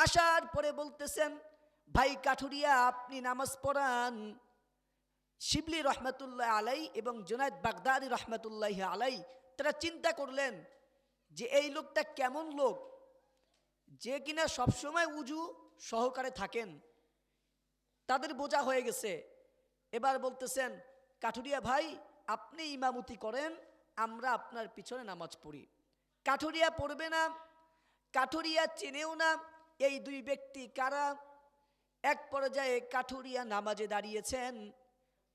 আসার পরে বলতেছেন, ভাই কাঠুরিয়া আপনি নামাজ পড়ান। শিবলি রহমতুল্লাহ আলাই এবং জুনায়েদ বাগদাদি রহমতুল্লাহ আলাই তারা চিন্তা করলেন যে এই লোকটা কেমন লোক, যে কিনা সবসময় উজু সহকারে থাকেন। তাদের বোঝা হয়ে গেছে। এবার বলতেছেন, কাঠুরিয়া ভাই আপনি ইমামতি করেন, আমরা আপনার পিছনে নামাজ পড়ি। কাঠুরিয়া পড়বে না, কাঠুরিয়া চেনেও না এই দুই ব্যক্তি কারা। এক পর্যায়ে কাঠুরিয়া নামাজে দাঁড়িয়েছেন,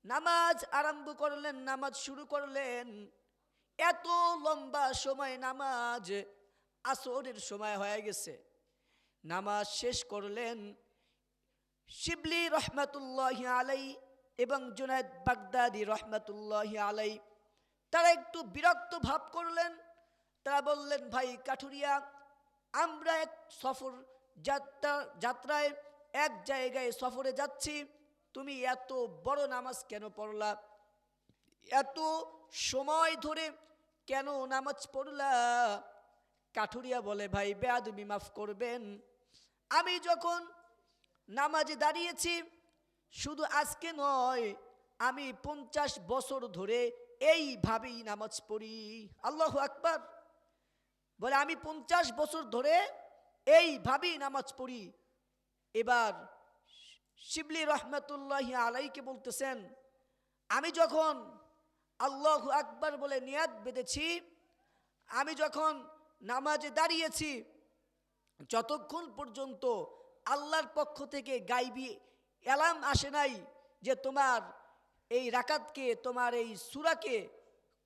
নামাজ আরম্ভ করলেন, নামাজ শুরু করলেন। এত লম্বা সময় নামাজ, আসরের সময় হয়ে গেছে। নামাজ শেষ করলেন। শিবলি রহমতুল্লাহ আলাই এবং জুনায়েদ বাগদাদি রহমতুল্লাহ আলাই তারা একটু বিরক্ত ভাব করলেন। তারা বললেন, ভাই কাঠুরিয়া আমরা এক সফর যাত্রায় এক জায়গায় সফরে যাচ্ছি, তুমি এত বড় নামাজ কেন পড়লা, এত সময় ধরে কেন নামাজ পড়লা? কাঠুরিয়া বলে, ভাই বেয়াদবি মাফ করবেন, আমি যখন নামাজে দাঁড়িয়েছি শুধু আজকে নয়, আমি 50 বছর ধরে এইভাবেই নামাজ পড়ি। আল্লাহু আকবার। বলে আমি 50 বছর ধরে এইভাবেই নামাজ পড়ি। এবার শিবলি রহমতুল্লাহ আলাইকে বলতেছেন, আমি যখন আল্লাহু আকবার বলে নিয়াত বেঁধেছি, আমি যখন নামাজে দাঁড়িয়েছি, যতক্ষণ পর্যন্ত আল্লাহর পক্ষ থেকে গাইবি এলাম আসে নাই যে তোমার এই রাকাতকে, তোমার এই সূরাকে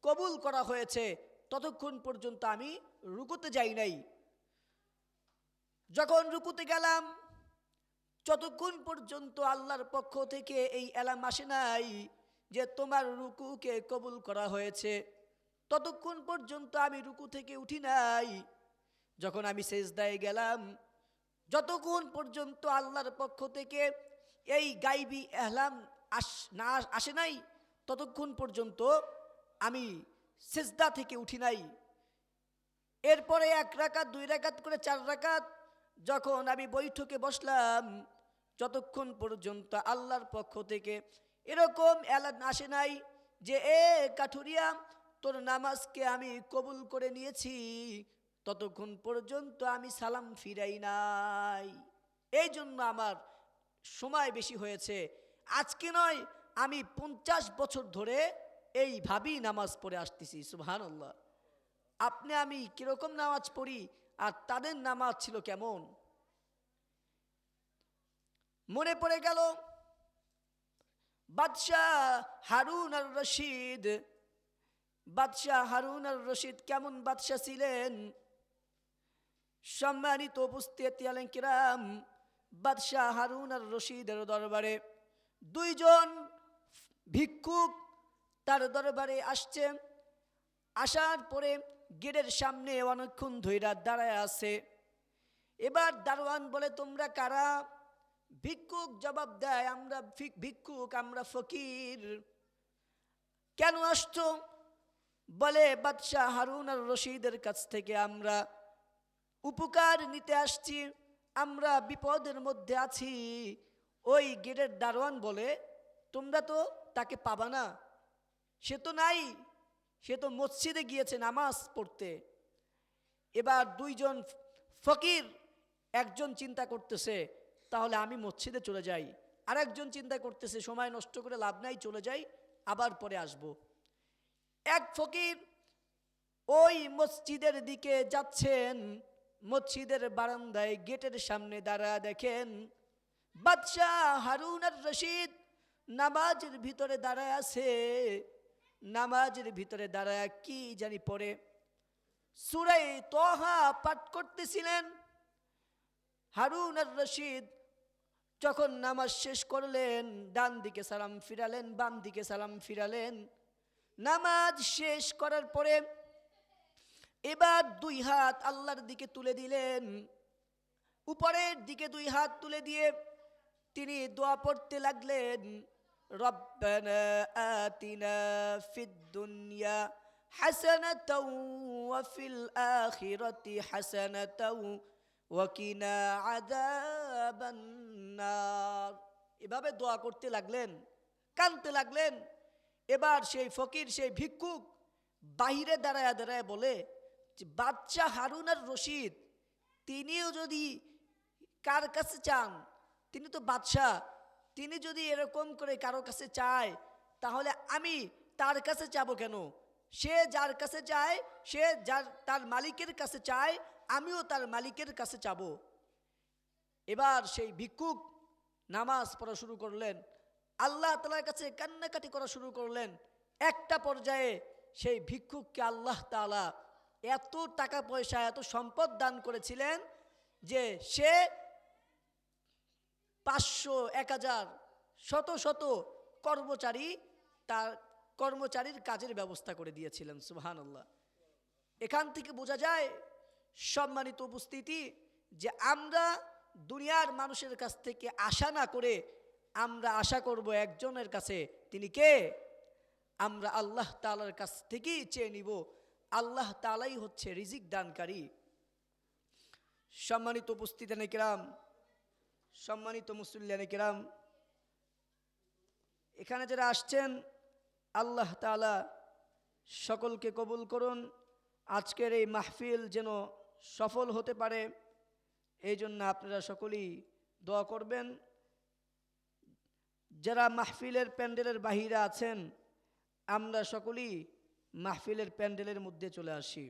কবুল করা হয়েছে, ততক্ষণ পর্যন্ত আমি রুকুতে যাই নাই। যখন রুকুতে গেলাম, যতক্ষণ পর্যন্ত আল্লাহর পক্ষ থেকে এই এলাম আসে নাই যে তোমার রুকুকে কবুল করা হয়েছে, ততক্ষণ পর্যন্ত আমি রুকু থেকে উঠি নাই। যখন আমি সেজদায় গেলাম, যতক্ষণ পর্যন্ত আল্লাহর পক্ষ থেকে এই গাইবি এহলাম আসে নাই, ততক্ষণ পর্যন্ত আমি সেজদা থেকে উঠি নাই। এরপরে 1 রাকাত 2 রাকাত করে 4 রাকাত যখন আমি বৈঠকে বসলাম, যতক্ষণ পর্যন্ত আল্লাহর পক্ষ থেকে এরকম এলান আসে নাই যে এ কাঠুরিয়া তোর নামাজকে আমি কবুল করে নিয়েছি, ততক্ষণ পর্যন্ত আমি সালাম ফিরাই নাই। এই জন্য আমার সময় বেশি হয়েছে। আজকে নয়, আমি 50 বছর ধরে এইভাবেই নামাজ পড়ে আসতেছি। সুবহানাল্লাহ। আপনি আমি কিরকম নামাজ পড়ি আর তাদের নামাজ ছিল কেমন। মনে পড়ে গেল বাদশাহ হারুন আর রশিদ। বাদশাহ হারুন আর রশিদ কেমন বাদশাহ ছিলেন। সম্মানিত উপস্থিতি আলেম কিরাম, বাদশাহ হারুন আর রশিদের দরবারে 2 জন ভিক্ষুক তার দরবারে আসছে। আসার পরে গেটের সামনে অনেকক্ষণ ধইরা দাঁড়ায় আছে। এবার দারোয়ান বলে, তোমরা কারা? ভিক্ষুক জবাব দেয়, আমরা ভিক্ষুক, আমরা ফকির। কেন আসছো? বলে, বাদশাহ হারুন আর রশিদের কাছ থেকে আমরা উপকার নিতে আসছি, আমরা বিপদের মধ্যে আছি। ওই গেটের দারোয়ান বলে, তোমরা তো তাকে পাবা না, সে তো নাই, সে তো মসজিদে গিয়েছে নামাজ পড়তে। এবার 2 জন ফকির, একজন চিন্তা করতেছে তাহলে আমি মসজিদে চলে যাই, আরেকজন চিন্তা করতেছে সময় নষ্ট করে লাভ নাই, চলে যাই, আবার পরে আসব। এক ফকির ওই মসজিদের দিকে যাচ্ছেন, মসজিদের বারান্দায় গেটের সামনে দাঁড়ায় দেখেন বাদশাহ হারুন আর রশিদ নামাজের ভিতরে দাঁড়ায় আছে। নামাজের ভিতরে দাঁড়ায় কি জানি পড়ে, সূরা তাহা পাঠ করতেছিলেন। হারুন আর রশিদ যখন নামাজ শেষ করলেন, ডান দিকে সালাম ফিরালেন, বাম দিকে সালাম ফিরালেন। নামাজ শেষ করার পরে এবার 2 হাত আল্লাহর দিকে তুলে দিলেন। উপরের দিকে 2 হাত তুলে দিয়ে তিনি দোয়া পড়তে লাগলেন, রব্বানা আতিনা ফিদ দুনিয়া হাসানাতাও ওয়া ফিল আখিরাতি হাসানাতাও ওয়াকিনা আযাবান নার। এভাবে দোয়া করতে লাগলেন, কাঁদতে লাগলেন। এবার সেই ফকির, সেই ভিক্ষুক বাহিরে দাঁড়ায় দাঁড়ায় বলে যে বাদশাহ হারুন আর রশিদ তিনিও যদি কার কাছে চান, তিনি তো বাদশাহ, তিনি যদি এরকম করে কারো কাছে চায় তাহলে আমি তার কাছে চাবো কেন? সে যার কাছে চায়, সে যার তার মালিকের কাছে চায়, আমিও তার মালিকের কাছে চাবো। এবার সেই ভিক্ষুক নামাজ পড়া শুরু করলেন, আল্লাহ তাআলার কাছে কান্নাকাটি করা শুরু করলেন। একটা পর্যায়ে সেই ভিক্ষুককে আল্লাহ তাআলা এত টাকা পয়সা, এত সম্পদ দান করেছিলেন যে সে 500, 1000, শত শত কর্মচারী, তার কর্মচারীর কাজের ব্যবস্থা করে দিয়েছিলেন। সুবহানাল্লাহ। এখান থেকে বোঝা যায় সম্মানিত উপস্থিতি যে আমরা দুনিয়ার মানুষের কাছ থেকে আশা না করে আমরা আশা করব একজনের কাছে। তিনি কে? আমরা আল্লাহ তাআলার কাছ থেকেই চেয়ে নিব। আল্লাহ তাআলাই হচ্ছে রিজিক দানকারী। সম্মানিত উপস্থিতিনে কিরাম, সম্মানিত মুসল্লিয়ানে কিরাম, এখানে যারা আসছেন আল্লাহ তাআলা সকলকে কবুল করুন। আজকের এই মাহফিল যেন সফল হতে পারে, এই জন্য আপনারা সকলেই দোয়া করবেন। যারা মাহফিলের প্যান্ডেলের বাহিরে আছেন, আমরা সকলেই মাহফিলের প্যান্ডেলের মধ্যে চলে আসি।